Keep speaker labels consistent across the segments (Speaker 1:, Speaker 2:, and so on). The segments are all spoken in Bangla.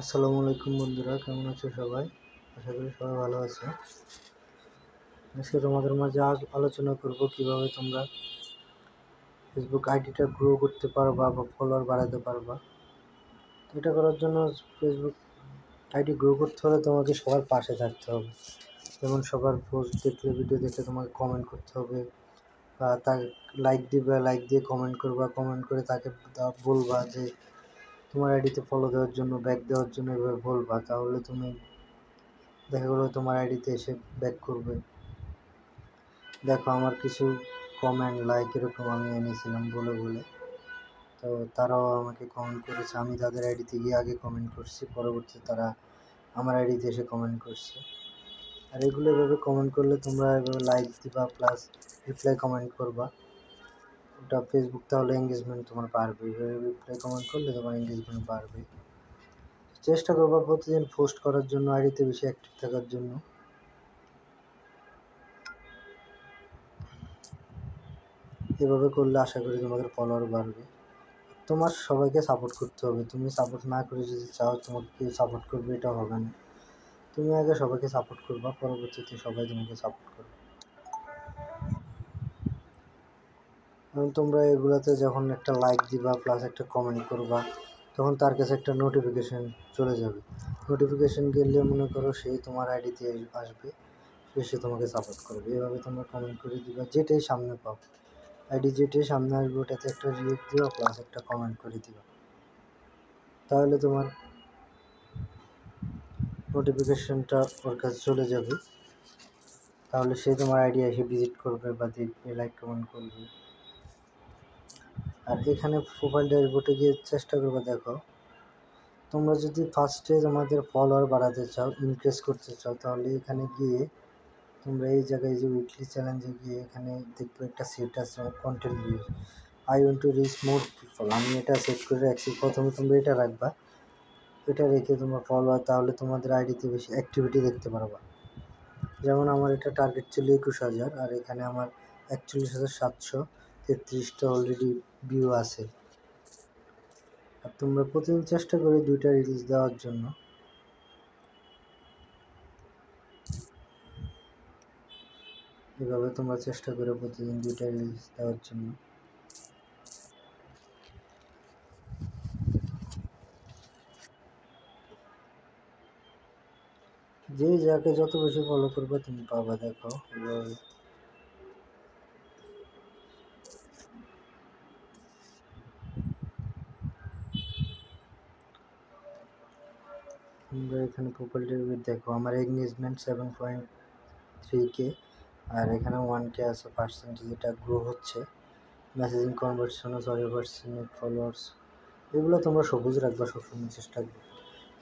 Speaker 1: আসসালামু আলাইকুম বন্ধুরা, কেমন আছো সবাই? আশা করি সবাই ভালো আছে। আজকে তোমাদের মাঝে আলোচনা করব কিভাবে তোমরা ফেসবুক আইডিটা গ্রো করতে পারবা বা ফলোয়ার বাড়াতে পারবা। এটা করার জন্য ফেসবুক আইডি গ্রো করতে হলে তোমাকে সবার পাশে থাকতে হবে। যেমন সবার পোস্ট দেখলে, ভিডিও দেখলে তোমাকে কমেন্ট করতে হবে, বা তার লাইক দিবে, লাইক দিয়ে কমেন্ট করবা, কমেন্ট করে তাকে বলবা যে তোমার আইডিতে ফলো দেওয়ার জন্য, ব্যাক দেওয়ার জন্য এভাবে বলবা। তাহলে তুমি দেখা গেলো তোমার আইডিতে এসে ব্যাক করবে। দেখো, আমার কিছু কমেন্ট, লাইক এরকম আমি এনেছিলাম বলে, তো তারাও আমাকে কমেন্ট করেছে। আমি তাদের আইডিতে গিয়ে আগে কমেন্ট করছি, পরবর্তীতে তারা আমার আইডিতে এসে কমেন্ট করছে। আর এগুলো এভাবে কমেন্ট করলে তোমরা এভাবে লাইক দিবা, প্লাস রিপ্লাই কমেন্ট করবা। ওটা ফেসবুক তাহলে এঙ্গেজমেন্ট তোমার বাড়বে। এভাবে রিপ্লাই কমেন্ট করলে তোমার এঙ্গেজমেন্ট বাড়বে। চেষ্টা করবা প্রতিদিন পোস্ট করার জন্য, আইডিতে বেশি অ্যাক্টিভ থাকার জন্য। এভাবে করলে আশা করি তোমাদের ফলোয়ার বাড়বে। তোমার সবাইকে সাপোর্ট করতে হবে। তুমি সাপোর্ট না করে যদি চাও তোমাকে কেউ সাপোর্ট করবে, এটা হবে না। তুমি আগে সবাইকে সাপোর্ট করবা, পরবর্তীতে সবাই তোমাকে সাপোর্ট করবে। এবং তোমরা এগুলাতে যখন একটা লাইক দিবা, প্লাস একটা কমেন্ট করবা, তখন তার কাছে একটা নোটিফিকেশান চলে যাবে। নোটিফিকেশান গেলে মনে করো সে তোমার আইডিতে আসবে, সে তোমাকে সাপোর্ট করবে। এভাবে তোমরা কমেন্ট করে দিবা, যেটাই সামনে পাও, আইডি যেটাই সামনে আসবে ওটাতে একটা রিয়েক্ট দিবা, প্লাস একটা কমেন্ট করে দিবা। তাহলে তোমার নোটিফিকেশানটা ওর কাছে চলে যাবে। তাহলে সে তোমার আইডি এসে ভিজিট করবে বা দেখবে, লাইক কমেন্ট করবে। আর এখানে প্রোফাইল ড্যাশবোর্ডে গিয়ে চেষ্টা করবে। দেখো, তোমরা যদি ফার্স্টে তোমাদের ফলোয়ার বাড়াতে চাও, ইনক্রিজ করতে চাও, তাহলে এখানে গিয়ে তোমরা এই জায়গায় যে উইকলি চ্যালেঞ্জে গিয়ে এখানে দেখবে একটা সেট আছে, content views, I want to reach more people. আমি এটা সেট করে রাখছি। প্রথমে তোমরা এটা রাখবা, এটা রেখে তোমরা ফলোয়ার, তাহলে তোমাদের আইডিতে বেশি অ্যাক্টিভিটি দেখতে পারবা। যেমন আমার এটা টার্গেট ছিল 21,000, আর এখানে আমার 41,733টা অলরেডি ভিউ আছে। আর তোমরা প্রতিদিন চেষ্টা করে 2টা রিলস দেওয়ার জন্য। এভাবে তোমরা চেষ্টা করে প্রতিদিন 2টা রিলস দেওয়ার জন্য। যে যাকে যত বেশি ফলো করবে তুমি পাবা। দেখো, এভাবে তোমরা এখানে প্রোফাইলটির দেখো, আমার এঙ্গেজমেন্ট 7.3K, আর এখানে 1K আছে পার্সেন্টেজ, এটা গ্রো হচ্ছে। মেসেজিং কনভার্সেশনও 6% ফলোয়ার্স। এগুলো তোমরা সবুজ রাখবা সবসময়, চেষ্টা করবে।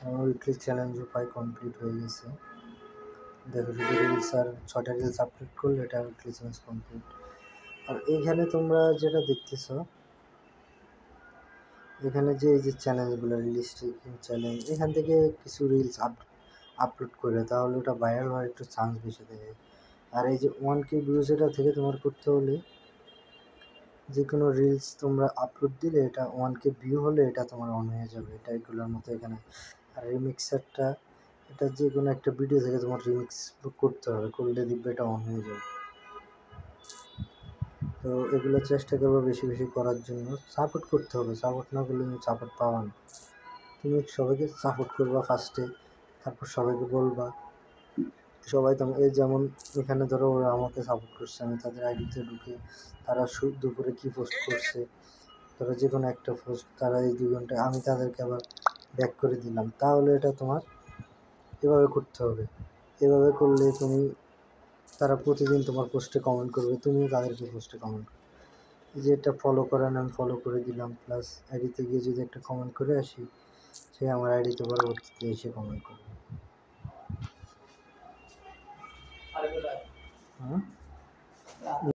Speaker 1: আমার উইকলি চ্যালেঞ্জও প্রায় কমপ্লিট হয়ে গেছে। দেখো, শুধু রিলস আর 6টা রিলস আপলোড করলে এটা উইকলি চ্যালেঞ্জ কমপ্লিট। আর এইখানে তোমরা যেটা দেখতেছ, এখানে যে এই যে চ্যালেঞ্জগুলো, রিলিস্টিক চ্যালেঞ্জ, এখান থেকে কিছু রিলস আপলোড করে, তাহলে ওটা ভাইরাল হওয়ার একটু চান্স বেশি থাকে। আর এই যে 1K ভিউজ, এটা থেকে তোমার করতে হলে যে কোনো রিলস তোমরা আপলোড দিলে, এটা 1K ভিউ হলে এটা তোমার অন হয়ে যাবে। এটা এগুলোর মতো এখানে। আর রিমিক্সারটা, এটা যে কোনো একটা ভিডিও থেকে তোমার রিমিক্স করতে হবে, করলে দেখবে এটা অন হয়ে যাবে। তো এগুলো চেষ্টা করবো বেশি বেশি করার জন্য। সাপোর্ট করতে হবে, সাপোর্ট না করলে তুমি সাপোর্ট পাবা না। তুমি সবাইকে সাপোর্ট করবা ফার্স্টে, তারপর সবাইকে বলবা। সবাই তোমার এই যেমন এখানে ধরো ওরা আমাকে সাপোর্ট করছে, আমি তাদের আইডিতে ঢুকে তারা দুপুরে কী পোস্ট করছে, ধরো যে কোনো একটা পোস্ট, তারা এই 2 ঘন্টায়, আমি তাদেরকে আবার ব্যাক করে দিলাম। তাহলে এটা তোমার এভাবে করতে হবে। এভাবে করলে তুমি, তারা প্রতিদিন তোমার পোস্টে কমেন্ট করবে, তুমিও তাদেরকে পোস্টে কমেন্ট করবে। যে এটা ফলো করেন, আমি ফলো করে দিলাম, প্লাস আইডিতে গিয়ে যদি একটা কমেন্ট করে আসি, সে আমার আইডিতে পরবর্তীতে এসে কমেন্ট করবে। হ্যাঁ।